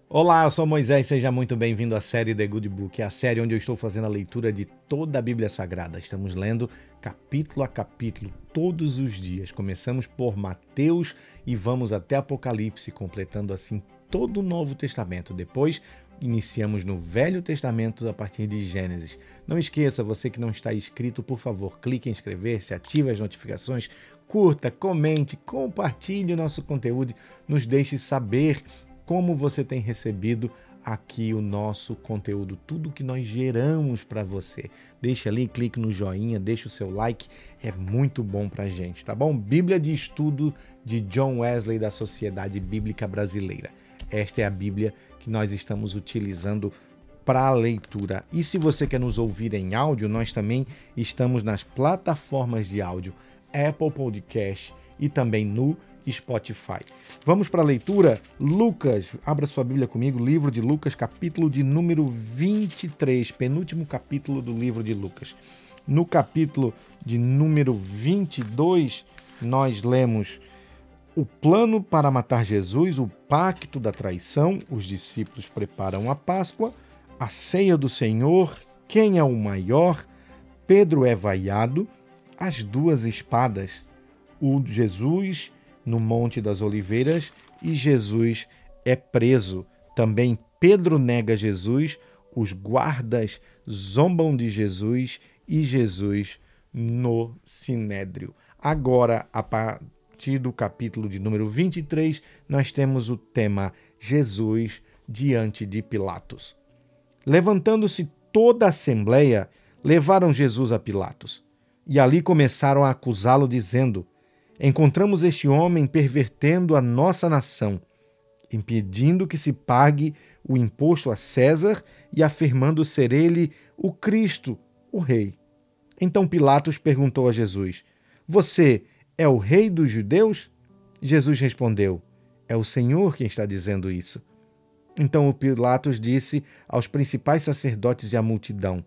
Olá, eu sou Moisés, seja muito bem-vindo à série The Good Book, a série onde eu estou fazendo a leitura de toda a Bíblia Sagrada. Estamos lendo capítulo a capítulo todos os dias. Começamos por Mateus e vamos até Apocalipse, completando assim todo o Novo Testamento. Depois iniciamos no Velho Testamento a partir de Gênesis. Não esqueça, você que não está inscrito, por favor, clique em inscrever-se, ative as notificações, curta, comente, compartilhe o nosso conteúdo, nos deixe saber como você tem recebido aqui o nosso conteúdo, tudo que nós geramos para você. Deixa ali, clique no joinha, deixa o seu like, é muito bom para a gente, tá bom? Bíblia de Estudo de John Wesley da Sociedade Bíblica Brasileira. Esta é a Bíblia que nós estamos utilizando para a leitura. E se você quer nos ouvir em áudio, nós também estamos nas plataformas de áudio Apple Podcast e também no Spotify. Vamos para a leitura. Lucas, abra sua Bíblia comigo, livro de Lucas, capítulo de número 23, penúltimo capítulo do livro de Lucas. No capítulo de número 22, nós lemos o plano para matar Jesus, o pacto da traição, os discípulos preparam a Páscoa, a ceia do Senhor, quem é o maior, Pedro é vaiado, as duas espadas, o Jesus no Monte das Oliveiras e Jesus é preso. Também Pedro nega Jesus, os guardas zombam de Jesus e Jesus no Sinédrio. Agora, a partir do capítulo de número 23, nós temos o tema Jesus diante de Pilatos. Levantando-se toda a assembleia, levaram Jesus a Pilatos. E ali começaram a acusá-lo, dizendo: encontramos este homem pervertendo a nossa nação, impedindo que se pague o imposto a César e afirmando ser ele o Cristo, o Rei. Então Pilatos perguntou a Jesus: você é o Rei dos judeus? Jesus respondeu: é o Senhor quem está dizendo isso. Então o Pilatos disse aos principais sacerdotes e à multidão: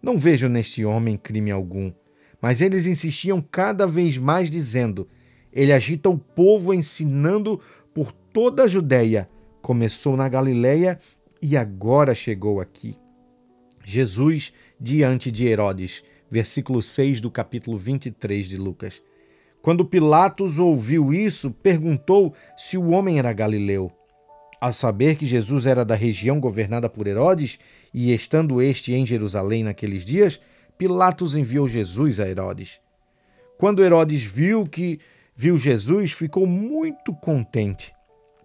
não vejo neste homem crime algum. Mas eles insistiam cada vez mais, dizendo: ele agita o povo, ensinando por toda a Judéia. Começou na Galileia e agora chegou aqui. Jesus diante de Herodes, versículo 6 do capítulo 23 de Lucas. Quando Pilatos ouviu isso, perguntou se o homem era galileu. Ao saber que Jesus era da região governada por Herodes, e estando este em Jerusalém naqueles dias, Pilatos enviou Jesus a Herodes. Quando Herodes viu Jesus, ficou muito contente,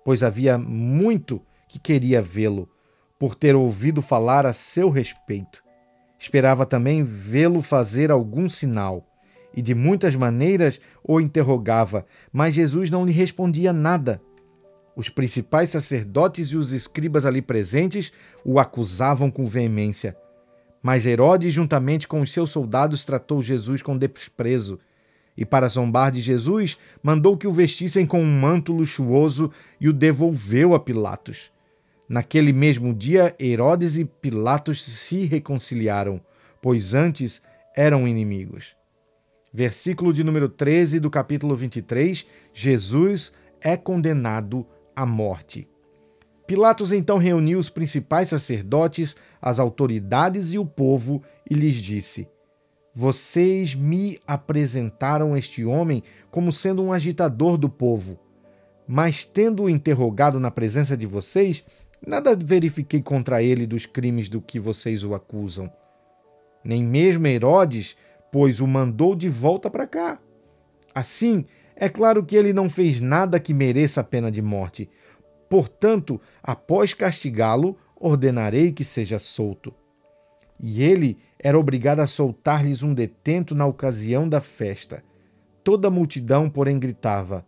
pois havia muito que queria vê-lo, por ter ouvido falar a seu respeito. Esperava também vê-lo fazer algum sinal, e de muitas maneiras o interrogava, mas Jesus não lhe respondia nada. Os principais sacerdotes e os escribas ali presentes o acusavam com veemência. Mas Herodes, juntamente com os seus soldados, tratou Jesus com desprezo. E para zombar de Jesus, mandou que o vestissem com um manto luxuoso e o devolveu a Pilatos. Naquele mesmo dia, Herodes e Pilatos se reconciliaram, pois antes eram inimigos. Versículo de número 13 do capítulo 23, Jesus é condenado à morte. Pilatos então reuniu os principais sacerdotes, as autoridades e o povo e lhes disse: vocês me apresentaram este homem como sendo um agitador do povo, mas tendo-o interrogado na presença de vocês, nada verifiquei contra ele dos crimes do que vocês o acusam. Nem mesmo Herodes, pois o mandou de volta para cá. Assim, é claro que ele não fez nada que mereça a pena de morte. Portanto, após castigá-lo, ordenarei que seja solto. E ele era obrigado a soltar-lhes um detento na ocasião da festa. Toda a multidão, porém, gritava: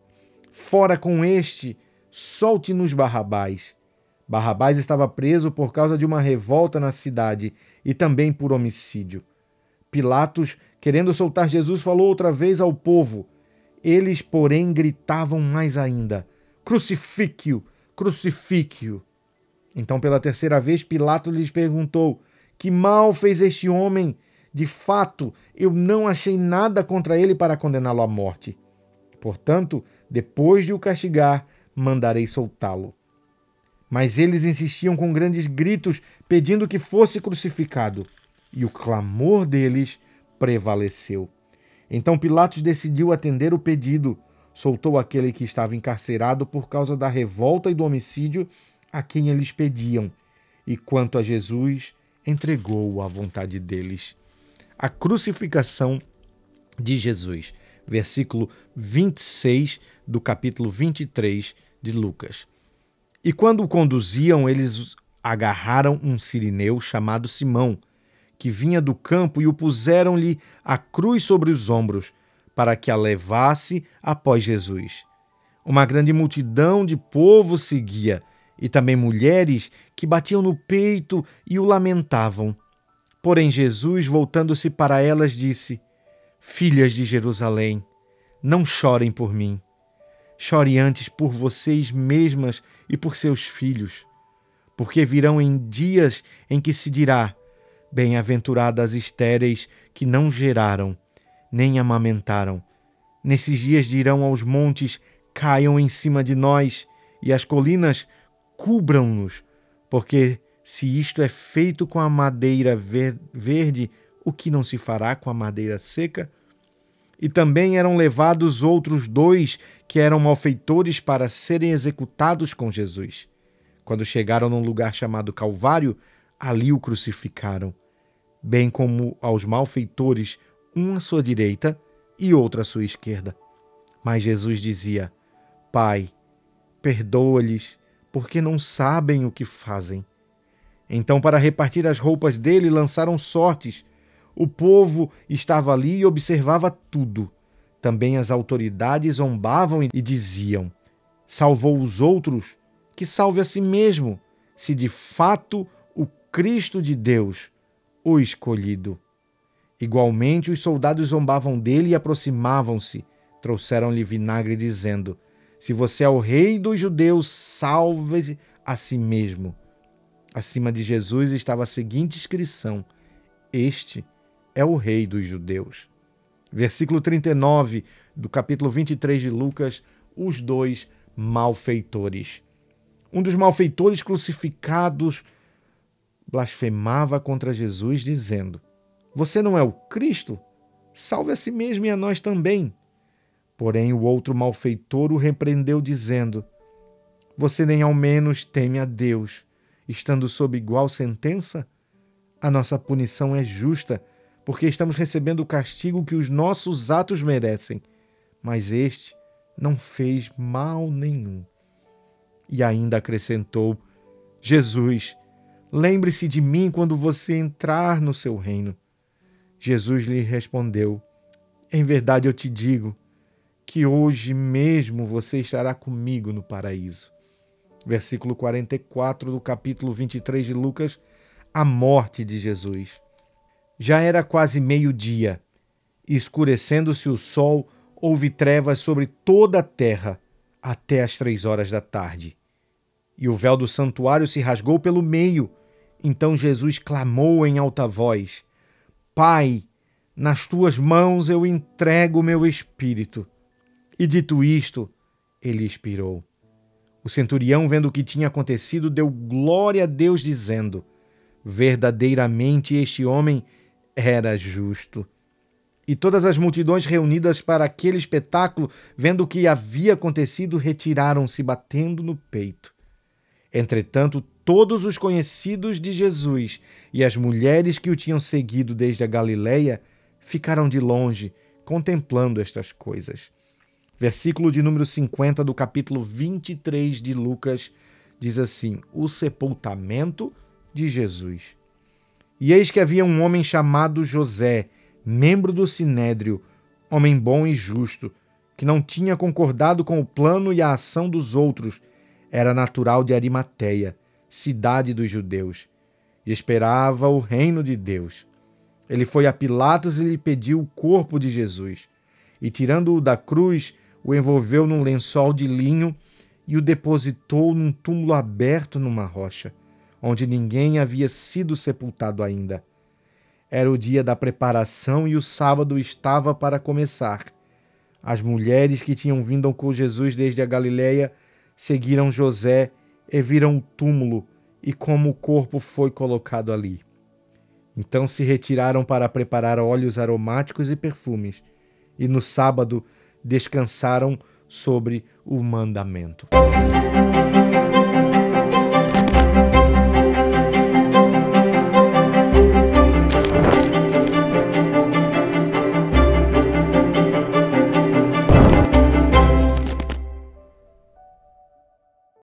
fora com este, solte-nos Barrabás. Barrabás estava preso por causa de uma revolta na cidade e também por homicídio. Pilatos, querendo soltar Jesus, falou outra vez ao povo. Eles, porém, gritavam mais ainda: crucifique-o! Crucifique-o! Então, pela terceira vez, Pilatos lhes perguntou: que mal fez este homem? De fato, eu não achei nada contra ele para condená-lo à morte. Portanto, depois de o castigar, mandarei soltá-lo. Mas eles insistiam com grandes gritos, pedindo que fosse crucificado. E o clamor deles prevaleceu. Então Pilatos decidiu atender o pedido. Soltou aquele que estava encarcerado por causa da revolta e do homicídio a quem eles pediam. E quanto a Jesus, entregou-o à vontade deles. A crucificação de Jesus. Versículo 26 do capítulo 23 de Lucas. E quando o conduziam, eles agarraram um sirineu chamado Simão, que vinha do campo, e o puseram-lhe a cruz sobre os ombros, para que a levasse após Jesus. Uma grande multidão de povo seguia, e também mulheres que batiam no peito e o lamentavam. Porém Jesus, voltando-se para elas, disse: Filhas de Jerusalém, não chorem por mim. Chore antes por vocês mesmas e por seus filhos, porque virão em dias em que se dirá: Bem-aventuradas as estéreis que não geraram, nem amamentaram. Nesses dias dirão aos montes: Caiam em cima de nós, e às colinas: Cubram-nos, porque se isto é feito com a madeira verde, o que não se fará com a madeira seca? E também eram levados outros 2 que eram malfeitores para serem executados com Jesus. Quando chegaram num lugar chamado Calvário, ali o crucificaram, bem como aos malfeitores, um à sua direita e outro à sua esquerda. Mas Jesus dizia: Pai, perdoa-lhes, porque não sabem o que fazem. Então, para repartir as roupas dele, lançaram sortes. O povo estava ali e observava tudo. Também as autoridades zombavam e diziam: Salvou os outros, que salve a si mesmo, se de fato o Cristo de Deus, o escolhido. Igualmente os soldados zombavam dele e aproximavam-se. Trouxeram-lhe vinagre, dizendo: Se você é o rei dos judeus, salve a si mesmo. Acima de Jesus estava a seguinte inscrição: Este é o rei dos judeus. Versículo 39 do capítulo 23 de Lucas, os 2 malfeitores. Um dos malfeitores crucificados blasfemava contra Jesus, dizendo: Você não é o Cristo? Salve a si mesmo e a nós também. Porém, o outro malfeitor o repreendeu, dizendo: Você nem ao menos teme a Deus, estando sob igual sentença? A nossa punição é justa, porque estamos recebendo o castigo que os nossos atos merecem, mas este não fez mal nenhum. E ainda acrescentou: Jesus, lembre-se de mim quando você entrar no seu reino. Jesus lhe respondeu: Em verdade eu te digo que hoje mesmo você estará comigo no paraíso. Versículo 44 do capítulo 23 de Lucas, a morte de Jesus. Já era quase meio-dia, e escurecendo-se o sol, houve trevas sobre toda a terra até as 3 horas da tarde. E o véu do santuário se rasgou pelo meio. Então Jesus clamou em alta voz: Pai, nas tuas mãos eu entrego o meu espírito. E dito isto, ele expirou. O centurião, vendo o que tinha acontecido, deu glória a Deus, dizendo: Verdadeiramente este homem era justo. E todas as multidões reunidas para aquele espetáculo, vendo o que havia acontecido, retiraram-se, batendo no peito. Entretanto, todos os conhecidos de Jesus e as mulheres que o tinham seguido desde a Galileia ficaram de longe, contemplando estas coisas. Versículo de número 50 do capítulo 23 de Lucas diz assim: O sepultamento de Jesus. E eis que havia um homem chamado José, membro do Sinédrio, homem bom e justo, que não tinha concordado com o plano e a ação dos outros. Era natural de Arimateia, cidade dos judeus, e esperava o reino de Deus. Ele foi a Pilatos e lhe pediu o corpo de Jesus. E tirando-o da cruz, o envolveu num lençol de linho e o depositou num túmulo aberto numa rocha, onde ninguém havia sido sepultado ainda. Era o dia da preparação e o sábado estava para começar. As mulheres que tinham vindo com Jesus desde a Galileia seguiram José e viram o túmulo e como o corpo foi colocado ali. Então se retiraram para preparar óleos aromáticos e perfumes, e no sábado descansaram sobre o mandamento.